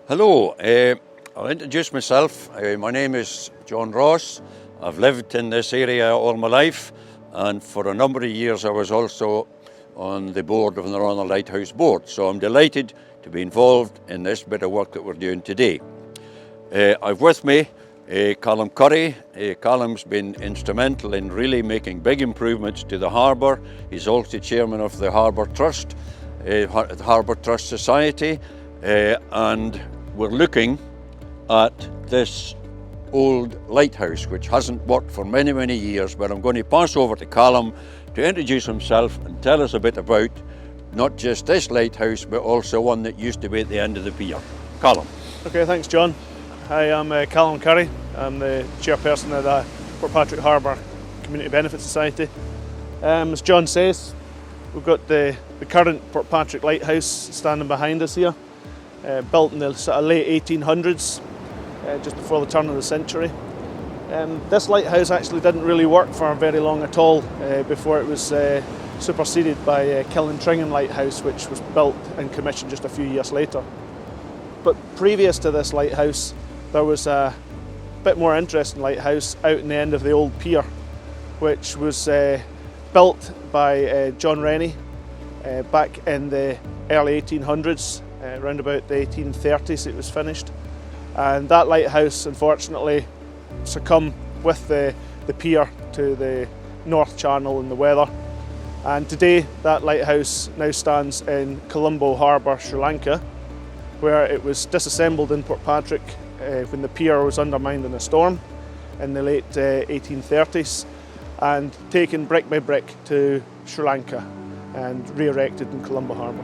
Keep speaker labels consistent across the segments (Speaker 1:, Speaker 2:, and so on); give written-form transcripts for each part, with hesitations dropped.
Speaker 1: Hello, I'll introduce myself. My name is John Ross. I've lived in this area all my life, and for a number of years I was also on the board of the Northern Lighthouse Board, so I'm delighted to be involved in this bit of work that we're doing today. I've with me Callum Curry. Callum's been instrumental in really making big improvements to the harbour. He's also chairman of the Harbour Trust, the Harbour Trust Society, and we're looking at this old lighthouse which hasn't worked for many, many years, but I'm going to pass over to Callum to introduce himself and tell us a bit about not just this lighthouse but also one that used to be at the end of the pier. Callum.
Speaker 2: Okay, thanks John. Hi, I'm Callum Curry. I'm the chairperson of the Portpatrick Harbour Community Benefit Society. As John says, we've got the current Portpatrick Lighthouse standing behind us here, built in the sort of late 1800s, just before the turn of the century. This lighthouse actually didn't really work for very long at all before it was superseded by Killantringan Lighthouse, which was built and commissioned just a few years later. But previous to this lighthouse, there was a bit more interesting lighthouse out in the end of the old pier, which was built by John Rhins back in the early 1800s, around about the 1830s it was finished. And that lighthouse unfortunately succumbed with the pier to the North Channel and the weather. And today that lighthouse now stands in Colombo Harbour, Sri Lanka, where it was disassembled in Portpatrick when the pier was undermined in a storm in the late 1830s, and taken brick by brick to Sri Lanka and re-erected in Colombo Harbour.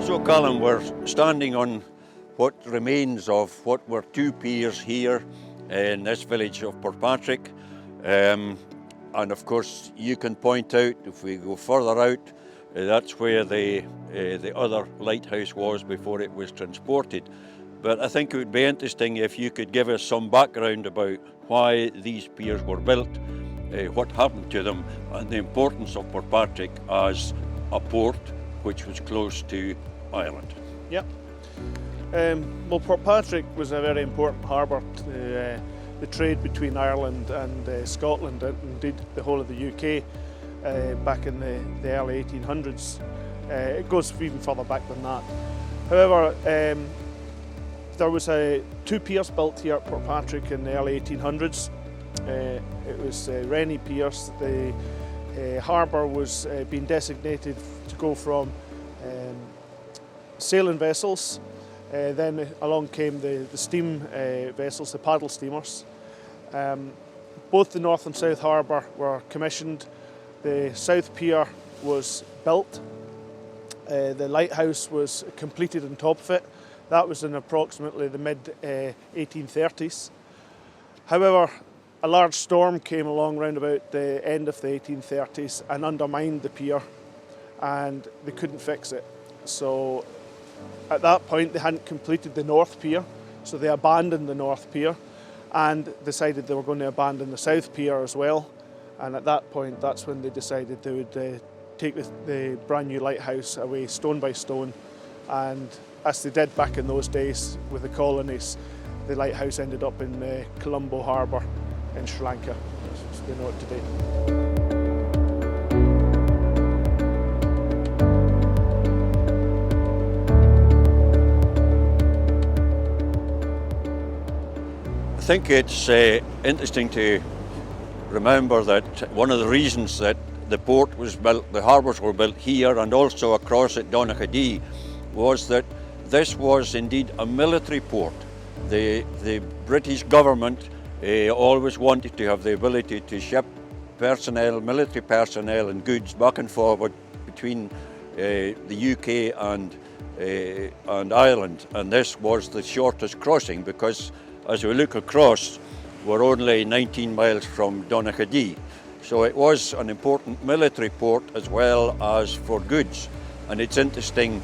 Speaker 1: So Callum, we're standing on what remains of what were two piers here in this village of Portpatrick. And of course you can point out, if we go further out, that's where the other lighthouse was before it was transported. But I think it would be interesting if you could give us some background about why these piers were built, what happened to them, and the importance of Portpatrick as a port which was close to Ireland.
Speaker 2: Yep. Well, Portpatrick was a very important harbour to the trade between Ireland and Scotland, and indeed the whole of the UK back in the early 1800s. It goes even further back than that. However, there was two piers built here at Portpatrick in the early 1800s. It was Rhins Piers. The harbour was being designated to go from sailing vessels. Then along came the steam vessels, the paddle steamers. Both the North and South Harbour were commissioned. The South Pier was built. The lighthouse was completed on top of it. That was in approximately the mid-1830s. However, a large storm came along round about the end of the 1830s and undermined the pier, and they couldn't fix it. So at that point they hadn't completed the North Pier, so they abandoned the North Pier and decided they were going to abandon the South Pier as well. And at that point, that's when they decided they would take the brand new lighthouse away stone by stone. And as they did back in those days with the colonies, the lighthouse ended up in Colombo Harbour in Sri Lanka, as we know it today.
Speaker 1: I think it's interesting to remember that one of the reasons that the port was built, the harbours were built here and also across at Donaghadee, was that this was indeed a military port. The British government always wanted to have the ability to ship personnel, military personnel and goods back and forward between the UK and Ireland, and this was the shortest crossing because as we look across, we're only 19 miles from Donaghadee. So it was an important military port as well as for goods. And it's interesting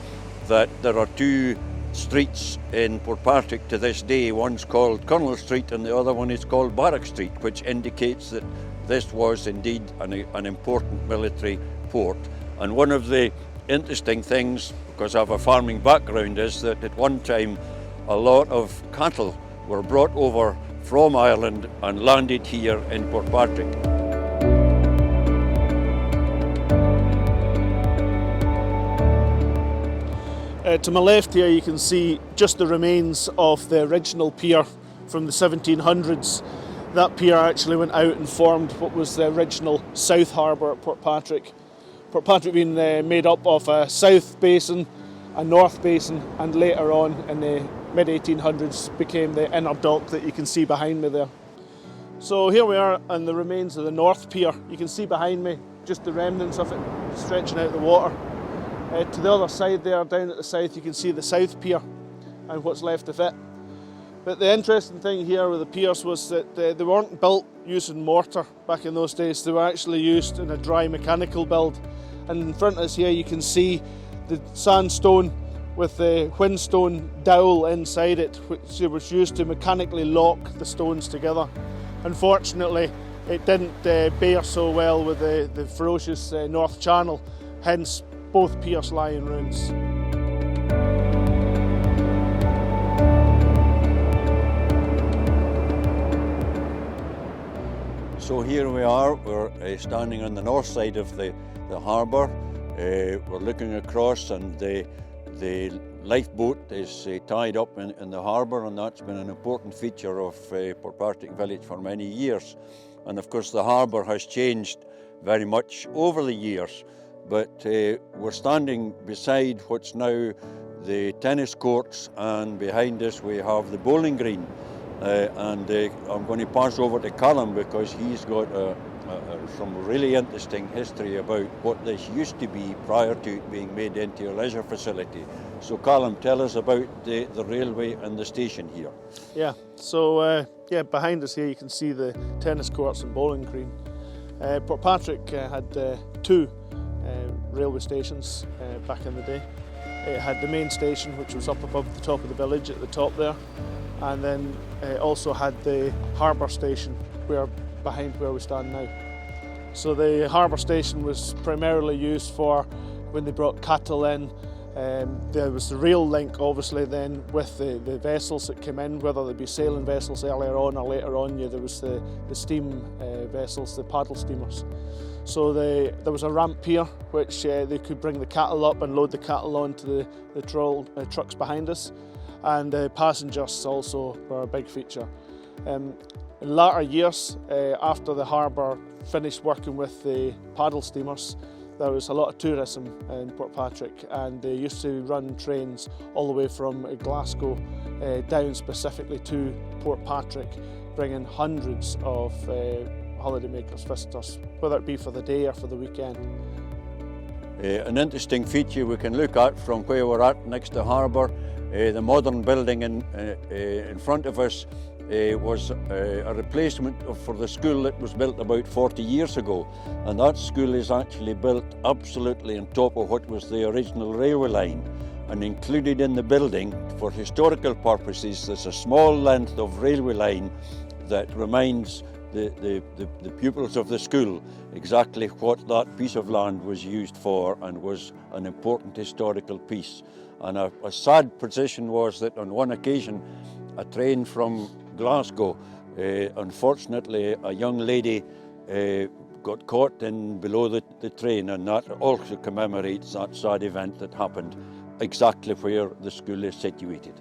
Speaker 1: that there are two streets in Portpatrick to this day. One's called Colonel Street and the other one is called Barrack Street, which indicates that this was indeed an important military port. And one of the interesting things, because I have a farming background, is that at one time a lot of cattle were brought over from Ireland and landed here in Portpatrick.
Speaker 2: To my left here you can see just the remains of the original pier from the 1700s. That pier actually went out and formed what was the original South Harbour at Portpatrick. Portpatrick being made up of a South Basin, a North Basin, and later on in the mid-1800s became the inner dock that you can see behind me there. So here we are on the remains of the North Pier. You can see behind me just the remnants of it stretching out the water. To the other side there, down at the south, you can see the South Pier and what's left of it. But the interesting thing here with the piers was that they weren't built using mortar back in those days. They were actually used in a dry mechanical build. And in front of us here you can see the sandstone with the whinstone dowel inside it, which was used to mechanically lock the stones together. Unfortunately, it didn't bear so well with the ferocious North Channel, hence both piers lie in ruins.
Speaker 1: So here we are, we're standing on the north side of the harbour. We're looking across, and the lifeboat is tied up in the harbour, and that's been an important feature of Portpatrick village for many years. And of course the harbour has changed very much over the years, but we're standing beside what's now the tennis courts, and behind us we have the bowling green. I'm going to pass over to Callum because he's got some really interesting history about what this used to be prior to it being made into a leisure facility. So Callum, tell us about the railway and the station here.
Speaker 2: Yeah, so behind us here you can see the tennis courts and bowling green. Portpatrick had two railway stations back in the day. It had the main station, which was up above the top of the village at the top there, and then also had the harbour station behind where we stand now. So the harbour station was primarily used for when they brought cattle in. There was the rail link obviously then with the vessels that came in, whether they be sailing vessels earlier on or later on. There was the steam vessels, the paddle steamers. So there was a ramp pier which they could bring the cattle up and load the cattle onto the trucks behind us, and passengers also were a big feature. In latter years, after the harbour finished working with the paddle steamers, there was a lot of tourism in Portpatrick, and they used to run trains all the way from Glasgow down specifically to Portpatrick, bringing hundreds of holidaymakers, visitors, whether it be for the day or for the weekend.
Speaker 1: An interesting feature we can look at from where we're at next to harbour, the modern building in front of us was a replacement for the school that was built about 40 years ago, and that school is actually built absolutely on top of what was the original railway line, and included in the building for historical purposes there's a small length of railway line that reminds the pupils of the school exactly what that piece of land was used for, and was an important historical piece. And a sad position was that on one occasion a train from Glasgow, unfortunately a young lady got caught in below the train, and that also commemorates that sad event that happened exactly where the school is situated.